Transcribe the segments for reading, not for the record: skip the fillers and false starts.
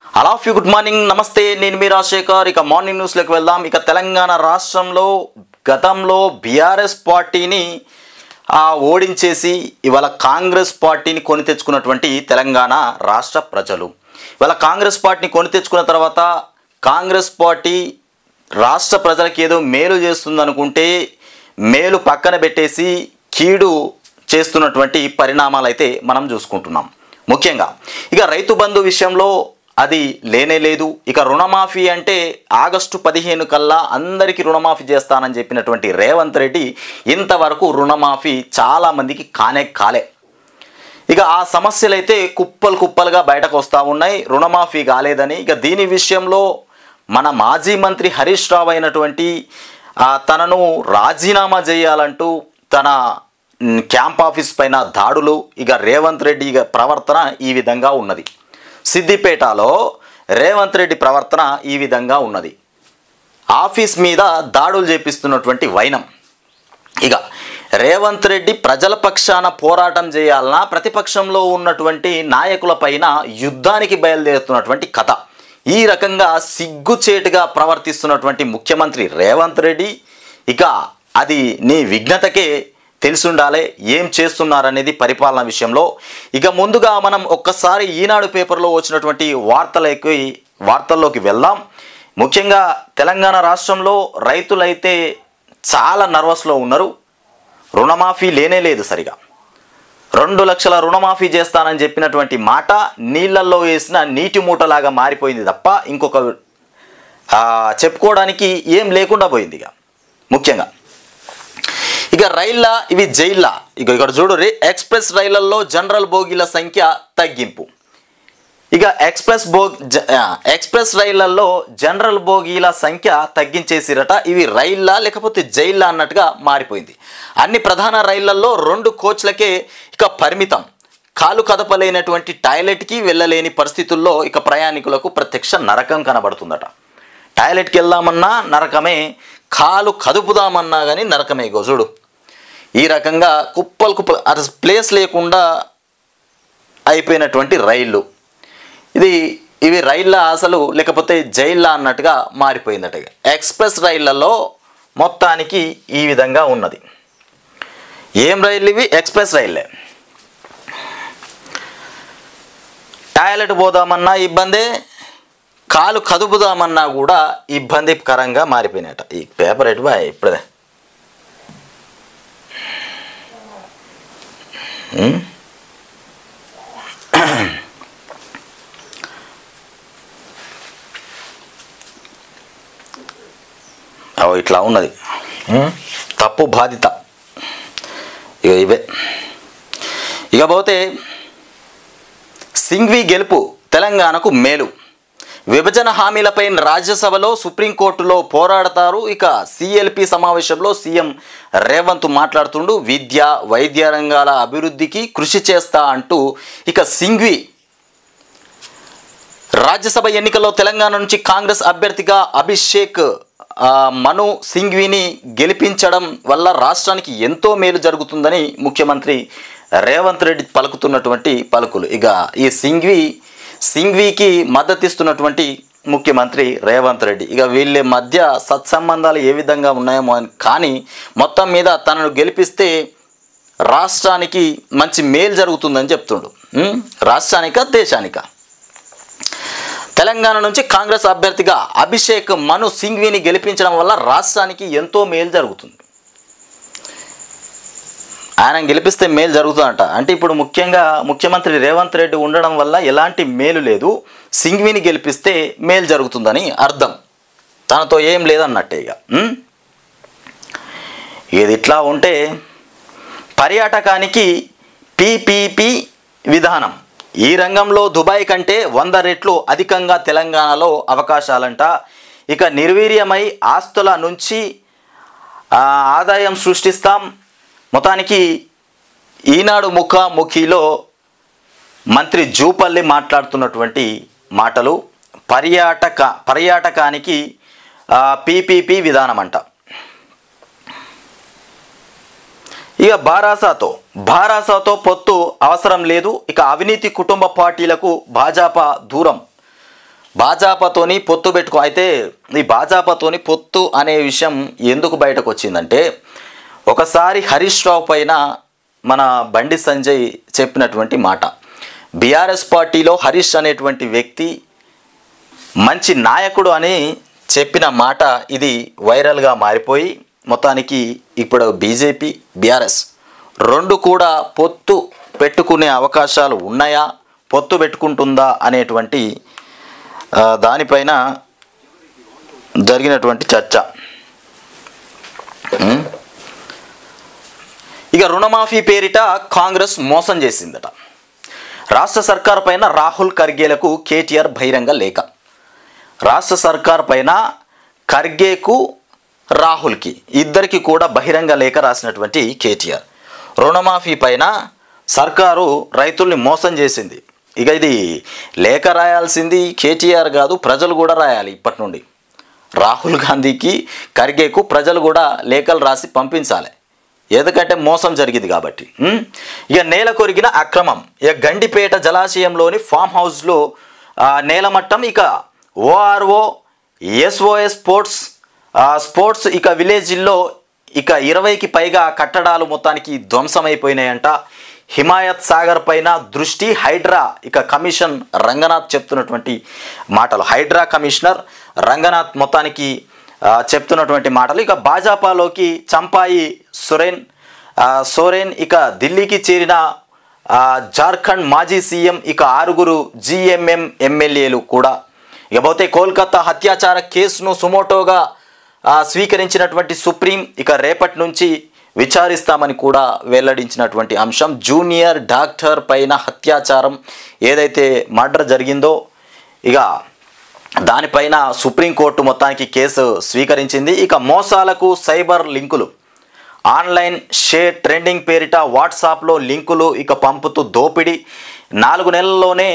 Hello good morning నమస్తే నేను మీ రాజశేఖర్. ఇక మార్నింగ్ న్యూస్లోకి వెళ్దాం. ఇక తెలంగాణ రాష్ట్రంలో గతంలో బీఆర్ఎస్ పార్టీని ఓడించేసి ఇవాళ కాంగ్రెస్ పార్టీని కొని తెచ్చుకున్నటువంటి తెలంగాణ రాష్ట్ర ప్రజలు ఇవాళ కాంగ్రెస్ పార్టీని కొని తెచ్చుకున్న తర్వాత కాంగ్రెస్ పార్టీ రాష్ట్ర ప్రజలకు ఏదో మేలు చేస్తుందనుకుంటే మేలు పక్కన పెట్టేసి కీడు చేస్తున్నటువంటి పరిణామాలు అయితే మనం చూసుకుంటున్నాం. ముఖ్యంగా ఇక రైతు బంధు విషయంలో అది లేనే లేదు. ఇక రుణమాఫీ అంటే ఆగస్టు 15 కల్లా అందరికీ రుణమాఫీ చేస్తానని చెప్పినటువంటి రేవంత్ రెడ్డి ఇంతవరకు రుణమాఫీ చాలామందికి కాలే. ఇక ఆ సమస్యలు అయితే కుప్పలుగా బయటకు వస్తూ ఉన్నాయి. రుణమాఫీ కాలేదని ఇక దీని విషయంలో మన మాజీ మంత్రి హరీష్ రావు అయినటువంటి తనను రాజీనామా చేయాలంటూ తన క్యాంప్ ఆఫీస్ పైన దాడులు, ఇక రేవంత్ రెడ్డి ప్రవర్తన ఈ విధంగా ఉన్నది. సిద్దిపేటలో రేవంత్ రెడ్డి ప్రవర్తన ఈ విధంగా ఉన్నది. ఆఫీస్ మీద దాడులు చేపిస్తున్నటువంటి వైనం. ఇక రేవంత్ రెడ్డి ప్రజల పక్షాన పోరాటం చేయాలన్నా ప్రతిపక్షంలో ఉన్నటువంటి నాయకుల పైన యుద్ధానికి బయలుదేరుతున్నటువంటి కథ. ఈ రకంగా సిగ్గుచేటుగా ప్రవర్తిస్తున్నటువంటి ముఖ్యమంత్రి రేవంత్ రెడ్డి ఇక అది నీ విఘ్నతకే తెలిసి ఉండాలి ఏం చేస్తున్నారనేది పరిపాలన విషయంలో. ఇక ముందుగా మనం ఒక్కసారి ఈనాడు పేపర్లో వచ్చినటువంటి వార్తల్లోకి వెళ్దాం. ముఖ్యంగా తెలంగాణ రాష్ట్రంలో రైతులైతే చాలా నర్వస్లో ఉన్నారు. రుణమాఫీ లేనే లేదు. సరిగా 2 లక్షల రుణమాఫీ చేస్తానని చెప్పినటువంటి మాట నీళ్ళల్లో వేసిన నీటి మూటలాగా మారిపోయింది తప్ప ఇంకొక చెప్పుకోవడానికి ఏం లేకుండా పోయింది. ముఖ్యంగా ఇక రైళ్ళ ఇవి జైళ్ళ ఇక్కడ చూడు ఎక్స్ప్రెస్ రైళ్లలో జనరల్ బోగీల సంఖ్య తగ్గింపు. ఇక ఎక్స్ప్రెస్ రైళ్లలో జనరల్ బోగీల సంఖ్య తగ్గించేసిరట. ఇవి రైళ్ళ లేకపోతే జైళ్ళ అన్నట్టుగా మారిపోయింది. అన్ని ప్రధాన రైళ్లలో 2 కోచ్లకే ఇక పరిమితం. కాలు కదపలేనటువంటి టాయిలెట్కి వెళ్ళలేని పరిస్థితుల్లో ఇక ప్రయాణికులకు ప్రత్యక్ష నరకం కనబడుతుందట. టాయిలెట్కి వెళ్దామన్నా నరకమే, కాలు కదుపుదామన్నా కానీ నరకమే. చూడు ఈ రకంగా కుప్పలు ప్లేస్ లేకుండా అయిపోయినటువంటి రైళ్ళు. ఇవి రైళ్ళ అసలు లేకపోతే జైళ్ళ అన్నట్టుగా మారిపోయిందట. ఎక్స్ప్రెస్ రైళ్లలో మొత్తానికి ఈ విధంగా ఉన్నది. ఏం రైళ్ళు ఇవి? ఎక్స్ప్రెస్ రైళ్ళే. టాయిలెట్ పోదామన్నా ఇబ్బందే, కాలు కదుపుదామన్నా కూడా ఇబ్బందికరంగా మారిపోయినట. ఈ పేపర్ ఎటు బాయ్ ఇప్పుడే ఇట్లా ఉన్నది. తప్పు బాధిత ఇవే. ఇకపోతే సింఘ్వి గెలుపు తెలంగాణకు మేలు. విభజన హామీలపై రాజ్యసభలో సుప్రీంకోర్టులో పోరాడతారు. ఇక సిఎల్పి సమావేశంలో సీఎం రేవంత్ మాట్లాడుతుండు. విద్య వైద్య రంగాల అభివృద్ధికి కృషి చేస్తా అంటూ ఇక సింఘ్వి రాజ్యసభ ఎన్నికల్లో తెలంగాణ నుంచి కాంగ్రెస్ అభ్యర్థిగా అభిషేక్ మను సింఘ్విని గెలిపించడం వల్ల రాష్ట్రానికి ఎంతో మేలు జరుగుతుందని ముఖ్యమంత్రి రేవంత్ రెడ్డి పలుకుతున్నటువంటి పలుకులు. ఇక ఈ సింఘ్వికి మద్దతిస్తున్నటువంటి ముఖ్యమంత్రి రేవంత్ రెడ్డి. ఇక వీళ్ళ మధ్య సత్సంబంధాలు ఏ విధంగా ఉన్నాయేమో కానీ మొత్తం మీద తనను గెలిపిస్తే రాష్ట్రానికి మంచి మేలు జరుగుతుందని చెప్తుండు. రాష్ట్రానిక దేశానిక? తెలంగాణ నుంచి కాంగ్రెస్ అభ్యర్థిగా అభిషేక్ మను సింఘ్విని గెలిపించడం వల్ల రాష్ట్రానికి ఎంతో మేలు జరుగుతుంది. ఆయన గెలిపిస్తే మేలు జరుగుతుందంట. అంటే ఇప్పుడు ముఖ్యంగా ముఖ్యమంత్రి రేవంత్ రెడ్డి ఉండడం వల్ల ఎలాంటి మేలు లేదు, సింఘ్విని గెలిపిస్తే మేలు జరుగుతుందని అర్థం. తనతో ఏం లేదన్నట్టే. ఇక ఇది ఇట్లా ఉంటే పర్యాటకానికి పీపీపీ విధానం. ఈ రంగంలో దుబాయ్ కంటే 100 రెట్లు అధికంగా తెలంగాణలో అవకాశాలంట. ఇక నిర్వీర్యమై ఆస్తుల నుంచి ఆదాయం సృష్టిస్తాం. మొత్తానికి ఈనాడు ముఖాముఖిలో మంత్రి జూపల్లి మాట్లాడుతున్నటువంటి మాటలు. పర్యాటకానికి పీపీపీ విధానం అంట. ఇక భారాసతో పొత్తు అవసరం లేదు. ఇక అవినీతి కుటుంబ పార్టీలకు భాజపా దూరం. భాజపాతోని పొత్తు పెట్టుకో. అయితే ఈ భాజపాతోని పొత్తు అనే విషయం ఎందుకు బయటకు వచ్చిందంటే, ఒకసారి హరీష్ రావు పైన మన బండి సంజయ్ చెప్పినటువంటి మాట, బీఆర్ఎస్ పార్టీలో హరీష్ అనేటువంటి వ్యక్తి మంచి నాయకుడు అని చెప్పిన మాట ఇది వైరల్గా మారిపోయి మొత్తానికి ఇప్పుడు బీజేపీ బీఆర్ఎస్ రెండు కూడా పొత్తు పెట్టుకునే అవకాశాలు ఉన్నాయా, పొత్తు పెట్టుకుంటుందా అనేటువంటి దానిపైన జరిగినటువంటి చర్చ. ఇక రుణమాఫీ పేరిట కాంగ్రెస్ మోసం చేసిందట. రాష్ట్ర సర్కార్ పైన రాహుల్ ఖర్గేలకు కేటీఆర్ బహిరంగ లేఖ. రాష్ట్ర సర్కార్ పైన ఖర్గేకు రాహుల్కి ఇద్దరికి కూడా బహిరంగ లేఖ రాసినటువంటి కేటీఆర్, రుణమాఫీ పైన సర్కారు రైతుల్ని మోసం చేసింది. ఇక ఇది లేఖ రాయాల్సింది కేటీఆర్ కాదు, ప్రజలు కూడా రాయాలి. ఇప్పటి నుండి రాహుల్ గాంధీకి ఖర్గేకు ప్రజలు కూడా లేఖలు రాసి పంపించాలి, ఎందుకంటే మోసం జరిగింది కాబట్టి. ఇక నేల కొరిగిన అక్రమం. ఇక గండిపేట జలాశయంలోని ఫామ్ హౌస్లో నేలమట్టం, ఇక ఓఆర్ఓ ఎస్ఓఎస్ స్పోర్ట్స్ ఇక విలేజ్లో ఇక 20కి పైగా కట్టడాలు మొత్తానికి ధ్వంసమైపోయినాయంట. హిమాయత్ సాగర్ పైన దృష్టి, హైడ్రా ఇక కమిషన్ రంగనాథ్ చెప్తున్నటువంటి మాటలు, హైడ్రా కమిషనర్ రంగనాథ్ మొత్తానికి చెప్తున్నటువంటి మాటలు. ఇక భాజపాలోకి చంపాయి సోరెన్, ఇక ఢిల్లీకి చేరిన జార్ఖండ్ మాజీ సీఎం, ఇక 6 జీఎంఎం ఎమ్మెల్యేలు కూడా. ఇకపోతే కోల్కతా హత్యాచార కేసును సుమోటోగా స్వీకరించినటువంటి సుప్రీం ఇక రేపటి నుంచి విచారిస్తామని కూడా వెల్లడించినటువంటి అంశం. జూనియర్ డాక్టర్ పైన అత్యాచారం ఏదైతే మర్డర్ జరిగిందో ఇక దానిపైన సుప్రీంకోర్టు మొత్తానికి కేసు స్వీకరించింది. ఇక మోసాలకు సైబర్ లింకులు, ఆన్లైన్ షేర్ ట్రెండింగ్ పేరిట వాట్సాప్లో లింకులు ఇక పంపుతూ దోపిడీ. 4 నెలల్లోనే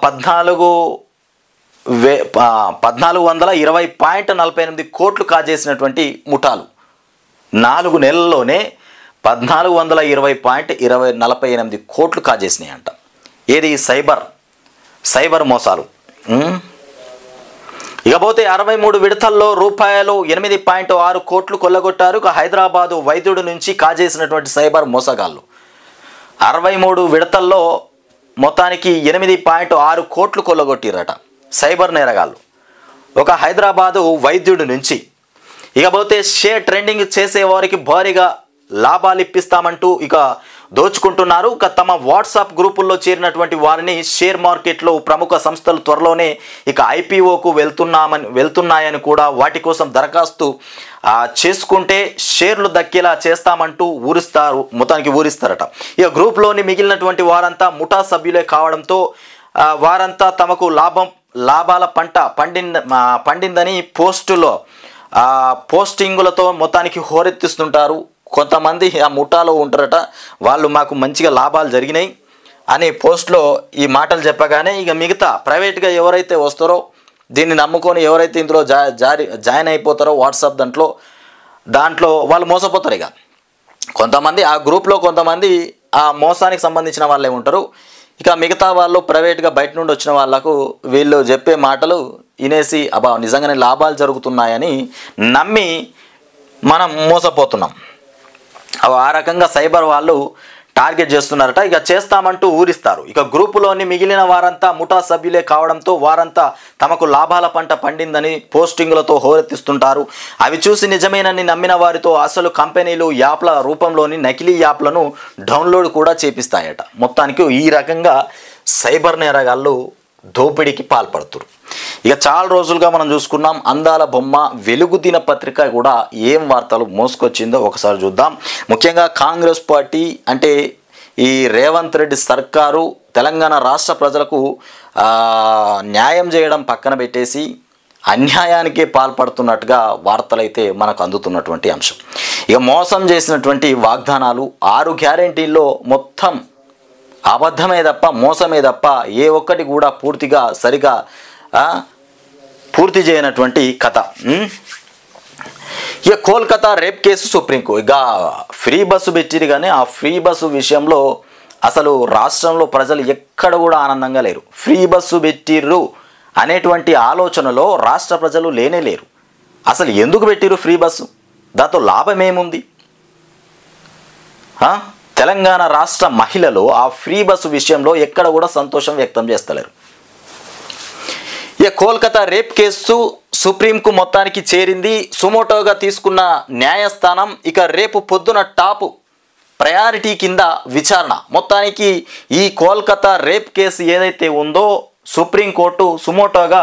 1420.48 కోట్లు కాజేసినటువంటి ముఠాలు. 4 నెలల్లోనే 1420.48 కోట్లు కాజేసినాయి అంట. ఏది సైబర్ మోసాలు. ఇకపోతే 63 విడతల్లో రూపాయలు 8.6 కోట్లు కొల్లగొట్టారు. హైదరాబాదు వైద్యుడి నుంచి కాజేసినటువంటి సైబర్ మోసగాళ్ళు 63 విడతల్లో మొత్తానికి 8.6 కోట్లు కొల్లగొట్టిరట సైబర్ నేరగాళ్ళు ఒక హైదరాబాదు వైద్యుడి నుంచి. ఇకపోతే షేర్ ట్రెండింగ్ చేసేవారికి భారీగా లాభాలు ఇప్పిస్తామంటూ ఇక దోచుకుంటున్నారు. ఇక తమ వాట్సాప్ గ్రూపుల్లో చేరినటువంటి వారిని షేర్ మార్కెట్లో ప్రముఖ సంస్థలు త్వరలోనే ఇక ఐపీఓకు వెళ్తున్నాయని కూడా వాటి కోసం దరఖాస్తు చేసుకుంటే షేర్లు దక్కేలా చేస్తామంటూ ఊరిస్తారట. ఇక గ్రూప్లోని మిగిలినటువంటి వారంతా ముఠా సభ్యులే కావడంతో వారంతా తమకు లాభాల పంట పండిందని పోస్టింగులతో మొత్తానికి హోరెత్తిస్తుంటారు. కొంతమంది ఆ ముఠాలో ఉంటారట, వాళ్ళు మాకు మంచిగా లాభాలు జరిగినాయి అనే పోస్ట్లో ఈ మాటలు చెప్పగానే ఇక మిగతా ప్రైవేట్గా ఎవరైతే వస్తారో దీన్ని నమ్ముకొని ఎవరైతే ఇందులో జాయిన్ అయిపోతారో వాట్సాప్ దాంట్లో వాళ్ళు మోసపోతారు. ఇక కొంతమంది ఆ గ్రూప్లో కొంతమంది ఆ మోసానికి సంబంధించిన వాళ్ళే ఉంటారు. ఇక మిగతా వాళ్ళు ప్రైవేట్గా బయట నుండి వచ్చిన వాళ్ళకు వీళ్ళు చెప్పే మాటలు వినేసి అబ్బా నిజంగానే లాభాలు జరుగుతున్నాయని నమ్మి మనం మోసపోతున్నాం. ఆ రకంగా సైబర్ వాళ్ళు టార్గెట్ చేస్తున్నారట. ఇక చేస్తామంటూ ఊరిస్తారు. ఇక గ్రూపులోని మిగిలిన వారంతా ముఠా సభ్యులే కావడంతో వారంతా తమకు లాభాల పంట పండిందని పోస్టింగులతో హోరెత్తిస్తుంటారు. అవి చూసి నిజమేనని నమ్మిన వారితో అసలు కంపెనీలు యాప్ల రూపంలోని నకిలీ యాప్లను డౌన్లోడ్ కూడా చేపిస్తాయట. మొత్తానికి ఈ రకంగా సైబర్ నేరగాళ్ళు దోపిడీకి పాల్పడుతున్నారు. ఇక చాలా రోజులుగా మనం చూసుకున్నాం. అందాల బొమ్మ వెలుగు దినపత్రిక కూడా ఏం వార్తలు మోసుకొచ్చిందో ఒకసారి చూద్దాం. ముఖ్యంగా కాంగ్రెస్ పార్టీ అంటే ఈ రేవంత్ రెడ్డి సర్కారు తెలంగాణ రాష్ట్ర ప్రజలకు న్యాయం చేయడం పక్కన పెట్టేసి అన్యాయానికే పాల్పడుతున్నట్టుగా వార్తలైతే మనకు అందుతున్నటువంటి అంశం. ఇక మోసం చేసినటువంటి వాగ్దానాలు 6 గ్యారెంటీల్లో మొత్తం అబద్ధమే తప్ప మోసమే తప్ప ఏ ఒక్కటి కూడా పూర్తిగా సరిగా పూర్తి చేయనటువంటి కథ. ఇక కోల్కతా రేప్ కేసు సుప్రీంకు ఇక ఫ్రీ బస్సు పెట్టిరు, కానీ ఆ ఫ్రీ బస్సు విషయంలో అసలు రాష్ట్రంలో ప్రజలు ఎక్కడ కూడా ఆనందంగా లేరు. ఫ్రీ బస్సు పెట్టిర్రు అనేటువంటి ఆలోచనలో రాష్ట్ర ప్రజలు లేనేలేరు. అసలు ఎందుకు పెట్టిరు ఫ్రీ బస్సు? దాంతో లాభం ఏముంది? తెలంగాణ రాష్ట్ర మహిళలు ఆ ఫ్రీ బస్సు విషయంలో ఎక్కడ కూడా సంతోషం వ్యక్తం చేస్తలేరు. కోల్కతా రేప్ కేసు సుప్రీంకు మొత్తానికి చేరింది. సుమోటోగా తీసుకున్న న్యాయస్థానం ఇక రేపు పొద్దున టాప్ ప్రయారిటీ కింద విచారణ. మొత్తానికి ఈ కోల్కతా రేప్ కేసు ఏదైతే ఉందో సుప్రీంకోర్టు సుమోటోగా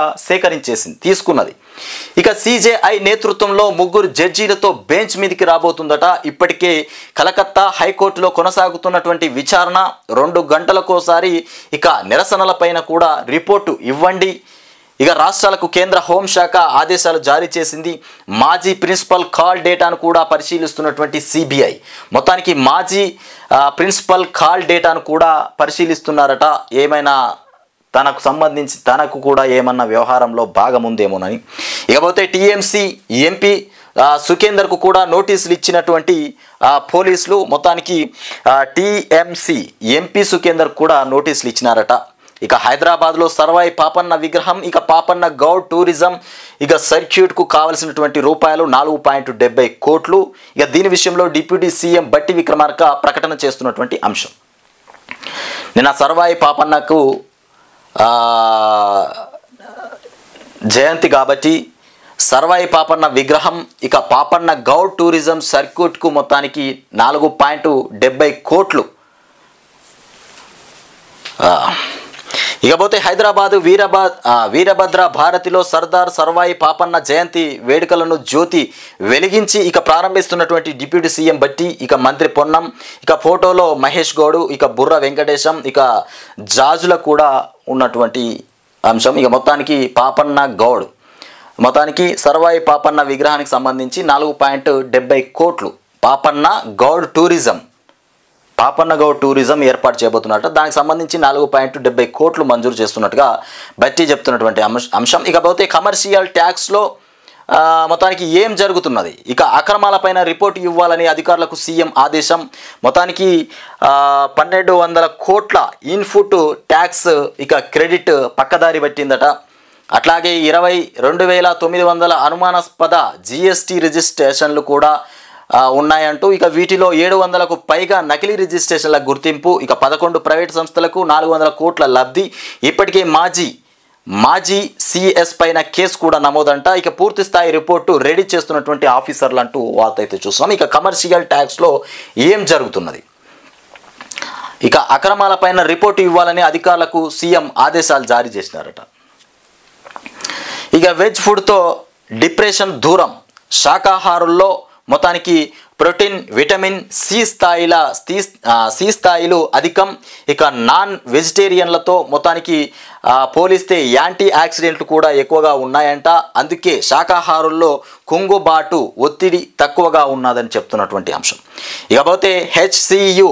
తీసుకున్నది. ఇక సిజేఐ నేతృత్వంలో 3 జడ్జీలతో బెంచ్ మీదకి రాబోతుందట. ఇప్పటికే కలకత్తా హైకోర్టులో కొనసాగుతున్నటువంటి విచారణ 2 గంటలకోసారి ఇక నిరసనలపైన కూడా రిపోర్టు ఇవ్వండి. ఇక రాష్ట్రాలకు కేంద్ర హోంశాఖ ఆదేశాలు జారీ చేసింది. మాజీ ప్రిన్సిపల్ కాల్ డేటాను కూడా పరిశీలిస్తున్నటువంటి సిబిఐ మొత్తానికి మాజీ ప్రిన్సిపల్ కాల్ డేటాను కూడా పరిశీలిస్తున్నారట. ఏమైనా తనకు సంబంధించి తనకు కూడా ఏమన్నా వ్యవహారంలో భాగముందేమోనని. ఇకపోతే టీఎంసీ ఎంపీ సుఖేందర్కు కూడా నోటీసులు ఇచ్చినటువంటి పోలీసులు మొత్తానికి టీఎంసీ ఎంపీ సుఖేందర్ కూడా నోటీసులు ఇచ్చినారట. ఇక హైదరాబాద్లో సర్వాయి పాపన్న విగ్రహం ఇక పాపన్న గౌడ్ టూరిజం ఇక సర్క్యూట్కు కావలసినటువంటి రూపాయలు 4.70 కోట్లు. ఇక దీని విషయంలో డిప్యూటీ సీఎం బట్టి విక్రమార్క ప్రకటన చేస్తున్నటువంటి అంశం. నిన్న సర్వాయి పాపన్నకు జయంతి కాబట్టి సర్వాయి పాపన్న విగ్రహం ఇక పాపన్న గౌడ్ టూరిజం సర్క్యూట్కు మొత్తానికి 4.70 కోట్లు. ఇకపోతే హైదరాబాద్ వీరభద్ర భారతిలో సర్దార్ సర్వాయి పాపన్న జయంతి వేడుకలను జ్యోతి వెలిగించి ఇక ప్రారంభిస్తున్నటువంటి డిప్యూటీ సీఎం బట్టి ఇక మంత్రి పొన్నం ఇక ఫోటోలో మహేష్ గౌడ్ ఇక బుర్ర వెంకటేశం ఇక జాజుల కూడా ఉన్నటువంటి అంశం. ఇక మొత్తానికి పాపన్న గౌడ్ మొత్తానికి సర్వాయి పాపన్న విగ్రహానికి సంబంధించి 4.70 కోట్లు పాపన్న గౌడ్ టూరిజం ఏర్పాటు చేయబోతున్నట్టు దానికి సంబంధించి 4.70 కోట్లు మంజూరు చేస్తున్నట్టుగా బట్టి చెప్తున్నటువంటి అంశం. ఇకపోతే కమర్షియల్ ట్యాక్స్లో మొత్తానికి ఏం జరుగుతున్నది? ఇక అక్రమాలపైన రిపోర్టు ఇవ్వాలని అధికారులకు సీఎం ఆదేశం. మొత్తానికి 1200 కోట్ల ఇన్పుట్ ట్యాక్స్ ఇక క్రెడిట్ పక్కదారి పట్టిందట. అట్లాగే 22,900 అనుమానాస్పద జిఎస్టీ రిజిస్ట్రేషన్లు కూడా ఉన్నాయంటూ ఇక వీటిలో 700కు పైగా నకిలీ రిజిస్ట్రేషన్ల గుర్తింపు. ఇక 11 ప్రైవేట్ సంస్థలకు 400 కోట్ల లబ్ధి. ఇప్పటికే మాజీ సిఎస్ పైన కేసు కూడా నమోదంట. ఇక పూర్తి స్థాయి రిపోర్టు రెడీ చేస్తున్నటువంటి ఆఫీసర్లు అంటూ వార్త అయితే చూస్తున్నాం. ఇక కమర్షియల్ ట్యాక్స్లో ఏం జరుగుతున్నది? ఇక అక్రమాలపైన రిపోర్టు ఇవ్వాలని అధికారులకు సీఎం ఆదేశాలు జారీ చేసినారట. ఇక వెజ్ ఫుడ్తో డిప్రెషన్ దూరం. శాకాహారుల్లో మొత్తానికి ప్రోటీన్ విటమిన్ సి స్థాయిలు అధికం. ఇక నాన్ వెజిటేరియన్లతో మొత్తానికి పోలిస్తే యాంటీ ఆక్సిడెంట్లు కూడా ఎక్కువగా ఉన్నాయంట. అందుకే శాకాహారుల్లో కుంగుబాటు ఒత్తిడి తక్కువగా ఉన్నదని చెప్తున్నటువంటి అంశం. ఇకపోతే హెచ్సియు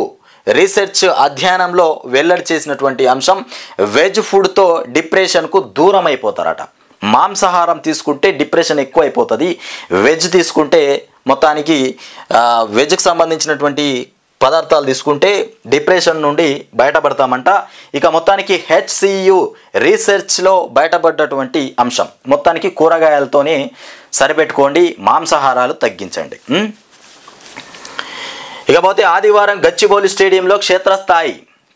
రీసెర్చ్ అధ్యయనంలో వెల్లడి చేసినటువంటి అంశం వెజ్ ఫుడ్తో డిప్రెషన్కు దూరం అయిపోతారట. మాంసాహారం తీసుకుంటే డిప్రెషన్ ఎక్కువ అయిపోతుంది. వెజ్ తీసుకుంటే మొత్తానికి వెజ్కి సంబంధించినటువంటి పదార్థాలు తీసుకుంటే డిప్రెషన్ నుండి బయటపడతామంట. ఇక మొత్తానికి హెచ్సియు రీసెర్చ్లో బయటపడ్డటువంటి అంశం. మొత్తానికి కూరగాయలతోనే సరిపెట్టుకోండి, మాంసాహారాలు తగ్గించండి. ఇకపోతే ఆదివారం గచ్చిబౌలి స్టేడియంలో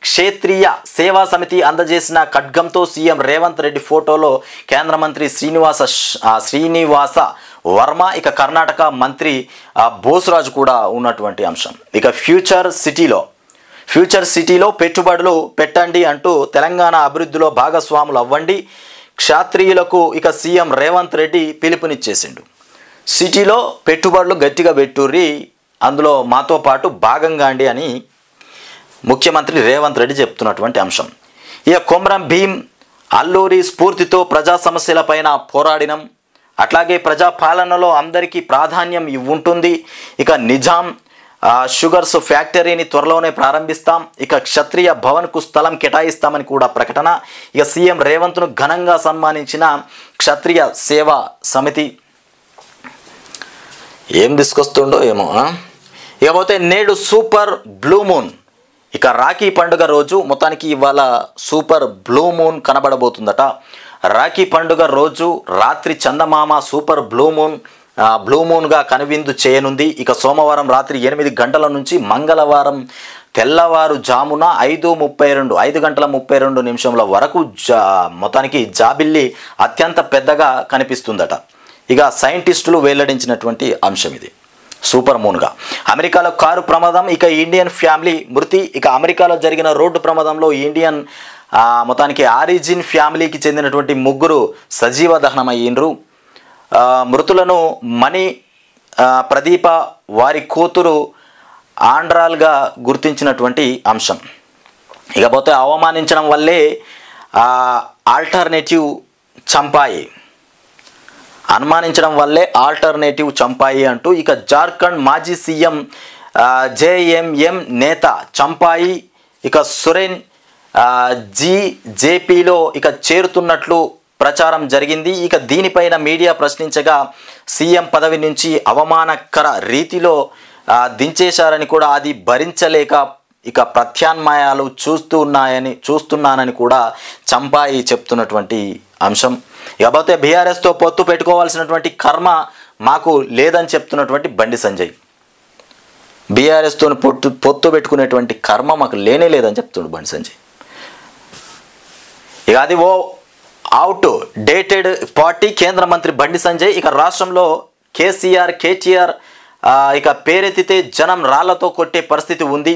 క్షేత్రీయ సేవా సమితి అందజేసిన ఖడ్గంతో సీఎం రేవంత్ రెడ్డి ఫోటోలో కేంద్ర మంత్రి శ్రీనివాస వర్మ ఇక కర్ణాటక మంత్రి బోసురాజు కూడా ఉన్నటువంటి అంశం. ఇక ఫ్యూచర్ సిటీలో పెట్టుబడులు పెట్టండి అంటూ తెలంగాణ అభివృద్ధిలో భాగస్వాములు అవ్వండి. క్షాత్రియులకు ఇక సీఎం రేవంత్ రెడ్డి పిలుపునిచ్చేసిండు. సిటీలో పెట్టుబడులు గట్టిగా పెట్టుర్రి, అందులో మాతో పాటు భాగంగా అండి అని ముఖ్యమంత్రి రేవంత్ రెడ్డి చెప్తున్నటువంటి అంశం. ఇక కొమరం భీం అల్లూరి స్ఫూర్తితో ప్రజా సమస్యలపైన పోరాడినం. అట్లాగే ప్రజాపాలనలో అందరికీ ప్రాధాన్యం ఉంటుంది. ఇక నిజాం షుగర్స్ ఫ్యాక్టరీని త్వరలోనే ప్రారంభిస్తాం. ఇక క్షత్రియ భవన్కు స్థలం కేటాయిస్తామని కూడా ప్రకటన. ఇక సీఎం రేవంత్ను ఘనంగా సన్మానించిన క్షత్రియ సేవా సమితి. ఏం తీసుకొస్తుండో ఏమో. ఇకపోతే నేడు సూపర్ బ్లూ మూన్. ఇక రాఖీ పండుగ రోజు మొత్తానికి ఇవాళ సూపర్ బ్లూ మూన్ కనబడబోతుందట. రాఖీ పండుగ రోజు రాత్రి చందమామ సూపర్ బ్లూ మూన్గా కనువిందు చేయనుంది. ఇక సోమవారం రాత్రి 8 గంటల నుంచి మంగళవారం తెల్లవారుజామున 5:32 వరకు మొత్తానికి జాబిల్లి అత్యంత పెద్దగా కనిపిస్తుందట. ఇక సైంటిస్టులు వెల్లడించినటువంటి అంశం ఇది. సూపర్ మూన్గా. అమెరికాలో కారు ప్రమాదం, ఇక ఇండియన్ ఫ్యామిలీ మృతి. ఇక అమెరికాలో జరిగిన రోడ్డు ప్రమాదంలో ఇండియన్ మొత్తానికి ఆరిజిన్ ఫ్యామిలీకి చెందినటువంటి 3 సజీవ దహనమయ్యిండ్రు. మృతులను మణి ప్రదీప వారి కూతురు ఆండ్రాల్గా గుర్తించినటువంటి అంశం. ఇకపోతే అవమానించడం వల్లే ఆల్టర్నేటివ్ చంపాయి, అనుమానించడం వల్లే ఆల్టర్నేటివ్ చంపాయి అంటూ ఇక జార్ఖండ్ మాజీ సీఎం జేఎంఎం నేత చంపాయి ఇక సురేన్ జేపీలో ఇక చేరుతున్నట్లు ప్రచారం జరిగింది. ఇక దీనిపైన మీడియా ప్రశ్నించగా సీఎం పదవి నుంచి అవమానకర రీతిలో దించేశారని కూడా, అది భరించలేక ఇక ప్రత్యామ్నాయాలు చూస్తున్నానని కూడా చంపాయి చెప్తున్నటువంటి అంశం. ఇకపోతే బీఆర్ఎస్తో పొత్తు పెట్టుకోవాల్సినటువంటి కర్మ మాకు లేదని చెప్తున్నటువంటి బండి సంజయ్. బీఆర్ఎస్తో పొత్తు పెట్టుకునేటువంటి కర్మ మాకు లేనే లేదని చెప్తున్నాడు బండి సంజయ్. ఇక అది అవుట్ డేటెడ్ పార్టీ. కేంద్ర మంత్రి బండి సంజయ్ ఇక రాష్ట్రంలో కేటీఆర్ ఇక పేరెత్తితే జనం రాళ్లతో కొట్టే పరిస్థితి ఉంది.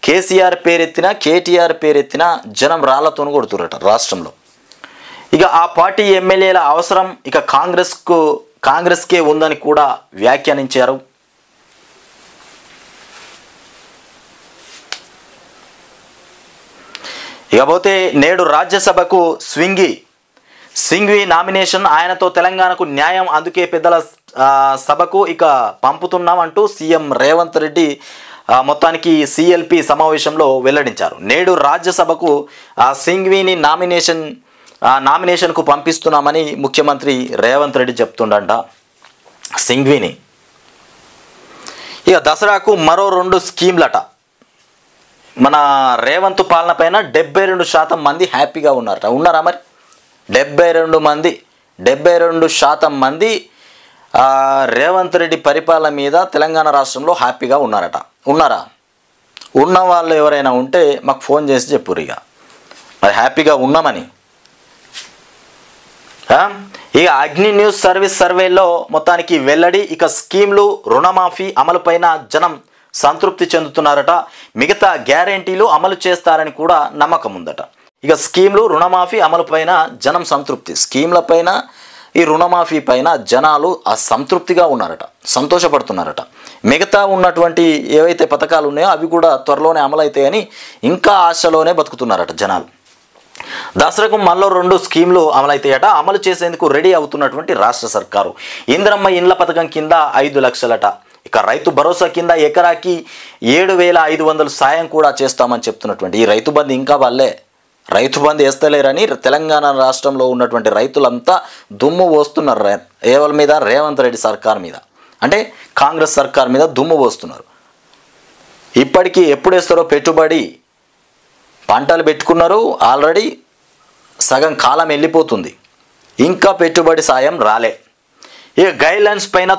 కేసీఆర్ పేరెత్తిన కేటీఆర్ పేరెత్తిన జనం రాళ్లతోనూ కొడుతురట రాష్ట్రంలో. ఇక ఆ పార్టీ ఎమ్మెల్యేల అవసరం ఇక కాంగ్రెస్కే ఉందని కూడా వ్యాఖ్యానించారు. ఇకపోతే నేడు రాజ్యసభకు సింఘ్వి నామినేషన్. ఆయనతో తెలంగాణకు న్యాయం, అందుకే పెద్దల సభకు ఇక పంపుతున్నాం అంటూ సీఎం రేవంత్ రెడ్డి మొత్తానికి సిఎల్పి సమావేశంలో వెల్లడించారు. నేడు రాజ్యసభకు సింఘ్విని నామినేషన్కు పంపిస్తున్నామని ముఖ్యమంత్రి రేవంత్ రెడ్డి చెప్తుండంట సింఘ్విని. ఇక దసరాకు మరో 2 స్కీమ్లట. మన రేవంత్ పాలన పైన 72% మంది హ్యాపీగా ఉన్నారా మరి? 72% మంది రేవంత్ రెడ్డి పరిపాలన మీద తెలంగాణ రాష్ట్రంలో హ్యాపీగా ఉన్నారా? ఉన్న వాళ్ళు ఎవరైనా ఉంటే మాకు ఫోన్ చేసి చెప్పురు ఇక మరి హ్యాపీగా ఉన్నామని. ఇక అగ్ని న్యూస్ సర్వేలో మొత్తానికి వెల్లడి. ఇక స్కీమ్లు రుణమాఫీ అమలుపైన జనం సంతృప్తి చెందుతున్నారట. మిగతా గ్యారెంటీలు అమలు చేస్తారని కూడా నమ్మకం ఉందట. ఇక స్కీమ్లు రుణమాఫీ అమలుపైన జనం సంతృప్తి, స్కీమ్లపైన ఈ రుణమాఫీ పైన జనాలు అసంతృప్తిగా ఉన్నారట, సంతోషపడుతున్నారట. మిగతా ఉన్నటువంటి ఏవైతే పథకాలు ఉన్నాయో అవి కూడా త్వరలోనే అమలవుతాయని ఇంకా ఆశలోనే బతుకుతున్నారట జనాలు. దసరాకు మళ్ళీ 2 స్కీమ్లు అమలవుతాయట. అమలు చేసేందుకు రెడీ అవుతున్నటువంటి రాష్ట్ర సర్కారు ఇందిరమ్మ ఇండ్ల పథకం కింద 5 లక్షలట. ఇక రైతు భరోసా కింద ఎకరాకి 7,500 సాయం కూడా చేస్తామని చెప్తున్నటువంటి ఈ రైతు బంధు ఇంకా వాళ్ళే రైతు బంధు వేస్తలేరని తెలంగాణ రాష్ట్రంలో ఉన్నటువంటి రైతులంతా దుమ్ము పోస్తున్నారు ఎవరి మీద? రేవంత్ రెడ్డి సర్కార్ మీద, అంటే కాంగ్రెస్ సర్కార్ మీద దుమ్ము పోస్తున్నారు. ఇప్పటికీ ఎప్పుడు వేస్తారో పెట్టుబడి, పంటలు పెట్టుకున్నారు ఆల్రెడీ, సగం కాలం వెళ్ళిపోతుంది, ఇంకా పెట్టుబడి సాయం రాలే. ఇక గైడ్లైన్స్ పైన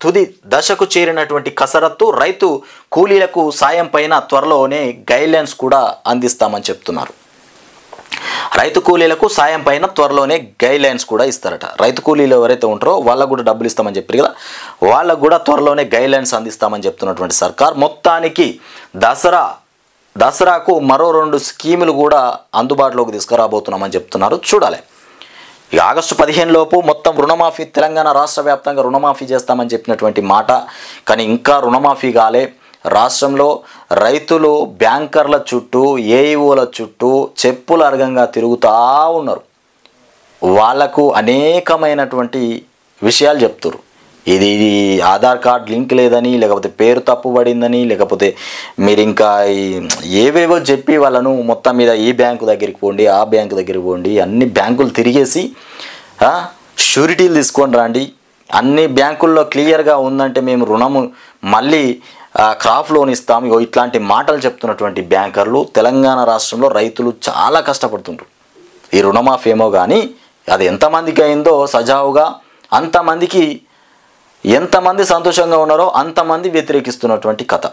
తుది దశకు చేరినటువంటి కసరత్తు. రైతు కూలీలకు సాయం పైన త్వరలోనే గైడ్లైన్స్ కూడా అందిస్తామని చెప్తున్నారు. రైతు కూలీలకు సాయం పైన త్వరలోనే గైడ్లైన్స్ కూడా ఇస్తారట. రైతు కూలీలు ఎవరైతే ఉంటారో వాళ్ళకు కూడా డబ్బులు ఇస్తామని చెప్పారు కదా, వాళ్ళకు కూడా త్వరలోనే గైడ్లైన్స్ అందిస్తామని చెప్తున్నటువంటి సర్కార్ మొత్తానికి దసరాకు మరో 2 స్కీములు కూడా అందుబాటులోకి తీసుకురాబోతున్నామని చెప్తున్నారు. చూడాలి. ఇక ఆగస్టు 15 లోపు మొత్తం రుణమాఫీ, తెలంగాణ రాష్ట్ర వ్యాప్తంగా రుణమాఫీ చేస్తామని చెప్పినటువంటి మాట, కానీ ఇంకా రుణమాఫీ కాలే. రాష్ట్రంలో రైతులు బ్యాంకర్ల చుట్టూ, ఏఈఓల చుట్టూ చెప్పుల అర్గంగా తిరుగుతూ ఉన్నారు. వాళ్లకు అనేకమైనటువంటి విషయాలు చెప్తారు. ఇది ఆధార్ కార్డ్ లింక్ లేదని, లేకపోతే పేరు తప్పుబడిందని, లేకపోతే మీరు ఇంకా ఏవేవో చెప్పి వాళ్ళను మొత్తం మీద ఈ బ్యాంకు దగ్గరికి పోండి, ఆ బ్యాంకు దగ్గరికి పోండి, అన్ని బ్యాంకులు తిరిగేసి షూరిటీలు తీసుకొని రండి, అన్ని బ్యాంకుల్లో క్లియర్గా ఉందంటే మేము రుణము మళ్ళీ క్రాప్ లోన్ ఇస్తాం, ఇట్లాంటి మాటలు చెప్తున్నటువంటి బ్యాంకర్లు తెలంగాణ రాష్ట్రంలో రైతులు చాలా కష్టపడుతుంటారు. ఈ రుణమాఫీ ఏమో కానీ అది ఎంతమందికి అయిందో సజావుగా అంతమందికి, ఎంతమంది సంతోషంగా ఉన్నారో అంతమంది వ్యతిరేకిస్తున్నటువంటి కథ.